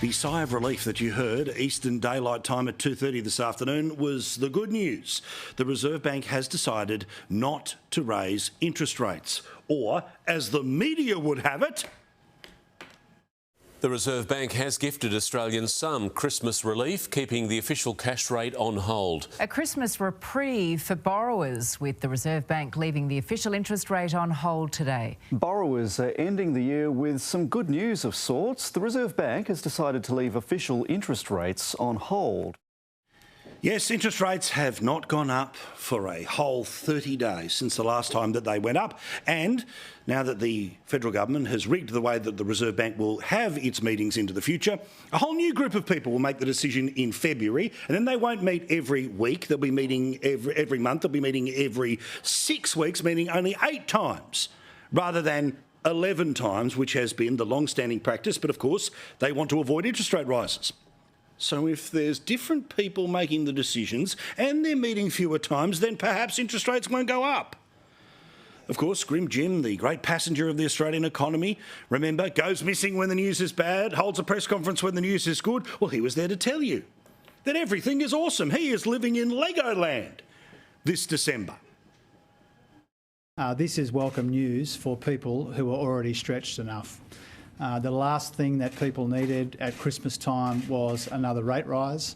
The sigh of relief that you heard Eastern Daylight Time at 2:30 this afternoon was the good news. The Reserve Bank has decided not to raise interest rates, or, as the media would have it, the Reserve Bank has gifted Australians some Christmas relief, keeping the official cash rate on hold. A Christmas reprieve for borrowers, with the Reserve Bank leaving the official interest rate on hold today. Borrowers are ending the year with some good news of sorts. The Reserve Bank has decided to leave official interest rates on hold. Yes, interest rates have not gone up for a whole 30 days since the last time that they went up. And now that the federal government has rigged the way that the Reserve Bank will have its meetings into the future, a whole new group of people will make the decision in February, and then they won't meet every week. They'll be meeting every month. They'll be meeting every 6 weeks, meaning only 8 times rather than 11 times, which has been the long-standing practice. But of course, they want to avoid interest rate rises. So if there's different people making the decisions and they're meeting fewer times, then perhaps interest rates won't go up. Of course, Grim Jim, the great passenger of the Australian economy, remember, goes missing when the news is bad, holds a press conference when the news is good. Well, he was there to tell you that everything is awesome. He is living in Legoland this December. This is welcome news for people who are already stretched enough. The last thing that people needed at Christmas time was another rate rise,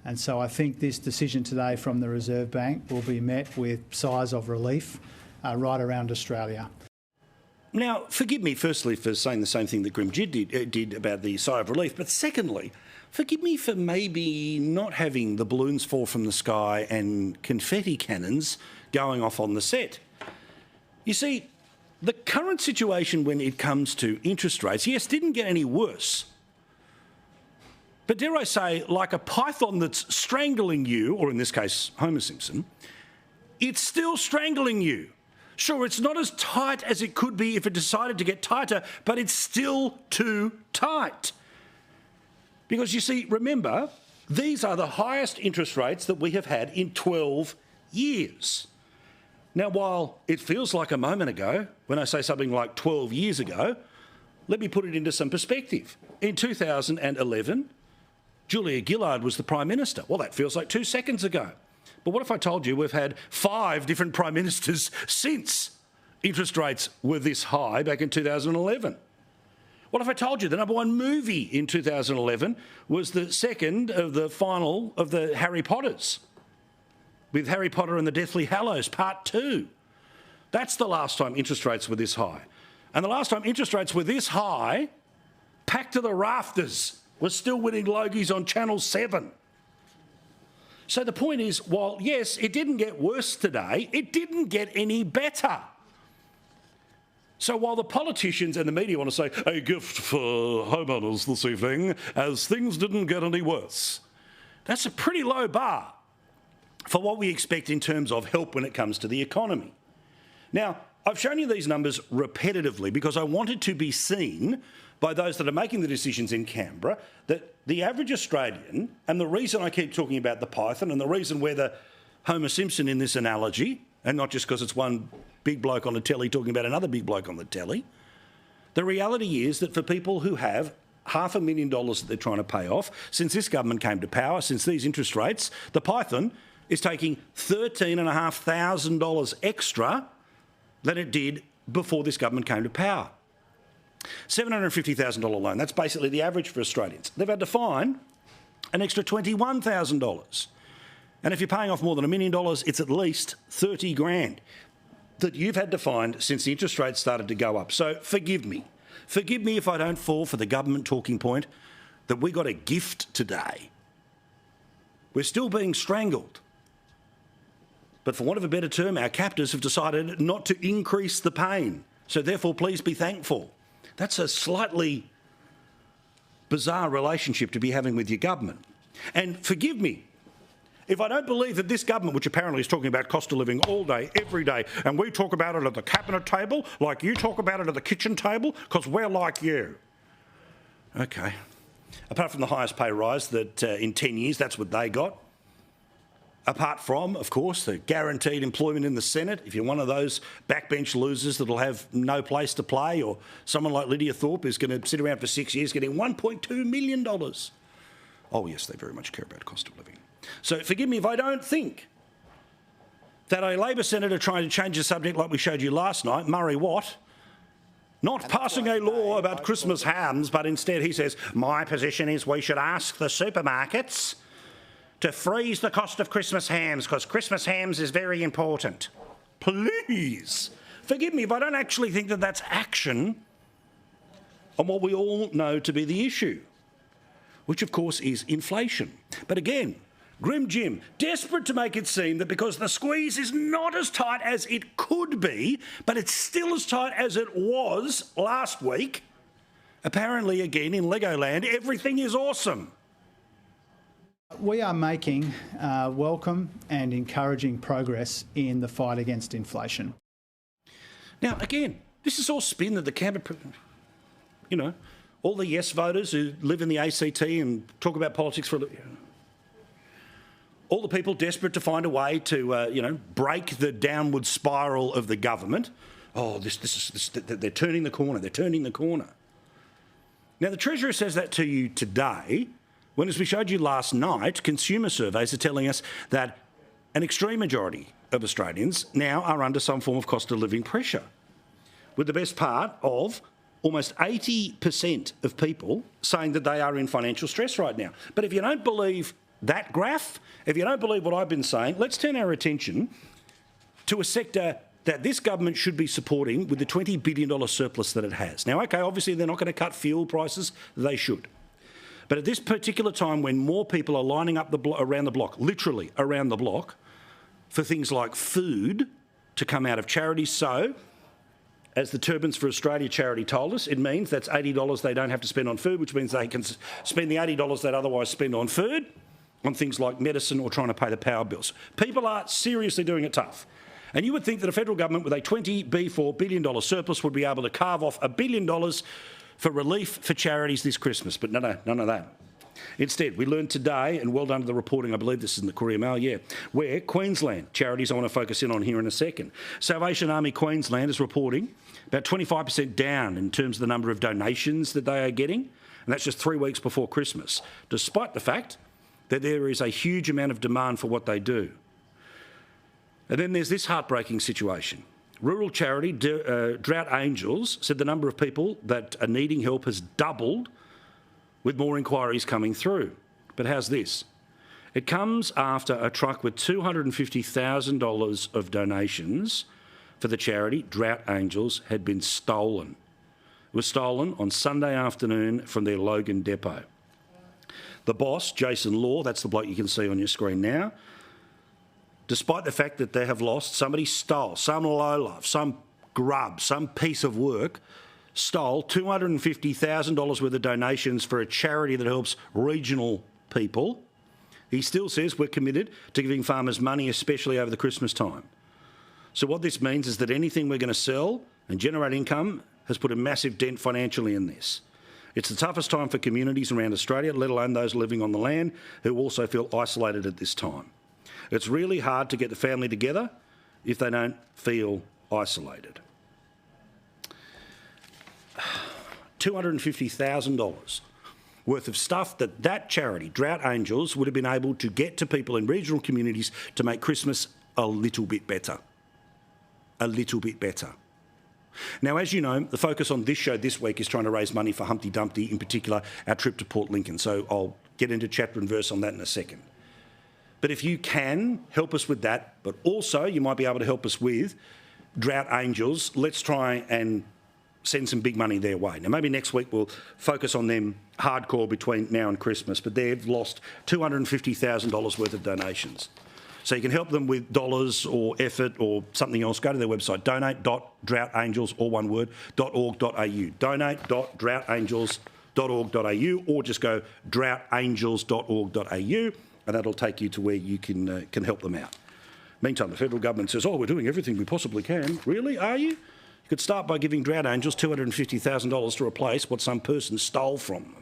and so I think this decision today from the Reserve Bank will be met with sighs of relief right around Australia. Now, forgive me firstly for saying the same thing that Grim Jim did about the sigh of relief, but secondly, forgive me for maybe not having the balloons fall from the sky and confetti cannons going off on the set. You see, the current situation when it comes to interest rates, yes, didn't get any worse. But dare I say, like a python that's strangling you, or in this case, Homer Simpson, it's still strangling you. Sure, it's not as tight as it could be if it decided to get tighter, but it's still too tight. Because you see, remember, these are the highest interest rates that we have had in 12 years. Now, while it feels like a moment ago, when I say something like 12 years ago, let me put it into some perspective. In 2011, Julia Gillard was the Prime Minister. Well, that feels like 2 seconds ago. But what if I told you we've had 5 different Prime Ministers since interest rates were this high back in 2011? What if I told you the #1 movie in 2011 was the second of the final of the Harry Potters, with Harry Potter and the Deathly Hallows Part 2. That's the last time interest rates were this high. And the last time interest rates were this high, packed to the rafters, was still winning Logies on Channel 7. So the point is, while, yes, it didn't get worse today, it didn't get any better. So while the politicians and the media want to say, a gift for homeowners this evening, as things didn't get any worse, that's a pretty low bar for what we expect in terms of help when it comes to the economy. Now, I've shown you these numbers repetitively because I want it to be seen by those that are making the decisions in Canberra that the average Australian, and the reason I keep talking about the python and the reason we're the Homer Simpson in this analogy, and not just because it's one big bloke on the telly talking about another big bloke on the telly, the reality is that for people who have $500,000 that they're trying to pay off, since this government came to power, since these interest rates, the python is taking $13,500 extra than it did before this government came to power. $750,000 loan, that's basically the average for Australians. They've had to find an extra $21,000. And if you're paying off more than $1 million, it's at least 30 grand that you've had to find since the interest rates started to go up. So forgive me. Forgive me if I don't fall for the government talking point that we got a gift today. We're still being strangled. But for want of a better term, our captors have decided not to increase the pain. So therefore, please be thankful. That's a slightly bizarre relationship to be having with your government. And forgive me if I don't believe that this government, which apparently is talking about cost of living all day, every day, and we talk about it at the cabinet table like you talk about it at the kitchen table, because we're like you. Okay. Apart from the highest pay rise that in 10 years, that's what they got. apart from, of course, the guaranteed employment in the Senate. If you're one of those backbench losers that'll have no place to play, or someone like Lydia Thorpe who's going to sit around for 6 years getting $1.2 million. Oh, yes, they very much care about cost of living. So forgive me if I don't think that a Labor senator trying to change the subject like we showed you last night, Murray Watt, not passing a law about Christmas hams, but instead he says, my position is we should ask the supermarkets to freeze the cost of Christmas hams because Christmas hams is very important. Please, forgive me if I don't actually think that that's action on what we all know to be the issue, which of course is inflation. But again, Grim Jim, desperate to make it seem that because the squeeze is not as tight as it could be, but it's still as tight as it was last week, apparently again in Legoland, everything is awesome. We are making welcome and encouraging progress in the fight against inflation. Now, again, this is all spin that the Canberra, you know, all the yes voters who live in the ACT and talk about politics for a little, all the people desperate to find a way to, break the downward spiral of the government. Oh, they're turning the corner. They're turning the corner. Now, the Treasurer says that to you today, when, as we showed you last night, consumer surveys are telling us that an extreme majority of Australians now are under some form of cost of living pressure, with the best part of almost 80% of people saying that they are in financial stress right now. But if you don't believe that graph, if you don't believe what I've been saying, let's turn our attention to a sector that this government should be supporting with the $20 billion surplus that it has. Now, OK, obviously they're not going to cut fuel prices. They should. But at this particular time when more people are lining up around the block, literally around the block, for things like food to come out of charities, so as the Turbans for Australia charity told us, it means that's $80 they don't have to spend on food, which means they can spend the $80 they'd otherwise spend on food on things like medicine or trying to pay the power bills. People are seriously doing it tough. And you would think that a federal government with a $20 billion surplus would be able to carve off $1 billion for relief for charities this Christmas. But no, none of that. Instead, we learned today, and well done to the reporting, I believe this is in the Courier Mail, where Queensland, charities I want to focus in on here in a second. Salvation Army Queensland is reporting about 25% down in terms of the number of donations that they are getting, and that's just 3 weeks before Christmas, despite the fact that there is a huge amount of demand for what they do. And then there's this heartbreaking situation. Rural charity Drought Angels said the number of people that are needing help has doubled, with more inquiries coming through. But how's this? It comes after a truck with $250,000 of donations for the charity Drought Angels had been stolen. It was stolen on Sunday afternoon from their Logan depot. The boss, Jason Law, that's the bloke you can see on your screen now, despite the fact that they have lost, somebody stole, some lowlife, some grub, some piece of work, stole $250,000 worth of donations for a charity that helps regional people. He still says we're committed to giving farmers money, especially over the Christmas time. So what this means is that anything we're going to sell and generate income has put a massive dent financially in this. It's the toughest time for communities around Australia, let alone those living on the land who also feel isolated at this time. It's really hard to get the family together if they don't feel isolated. $250,000 worth of stuff that charity, Drought Angels, would have been able to get to people in regional communities to make Christmas a little bit better. A little bit better. Now, as you know, the focus on this show this week is trying to raise money for Humpty Dumpty, in particular our trip to Port Lincoln. So I'll get into chapter and verse on that in a second. But if you can help us with that, but also you might be able to help us with Drought Angels, let's try and send some big money their way. Now, maybe next week we'll focus on them hardcore between now and Christmas, but they've lost $250,000 worth of donations. So you can help them with dollars or effort or something else. Go to their website, donate.droughtangels, all one word, .org.au. Donate.droughtangels.org.au, or just go droughtangels.org.au, and that'll take you to where you can help them out. Meantime, the federal government says, oh, we're doing everything we possibly can. Really? Are you? You could start by giving Drought Angels $250,000 to replace what some person stole from them.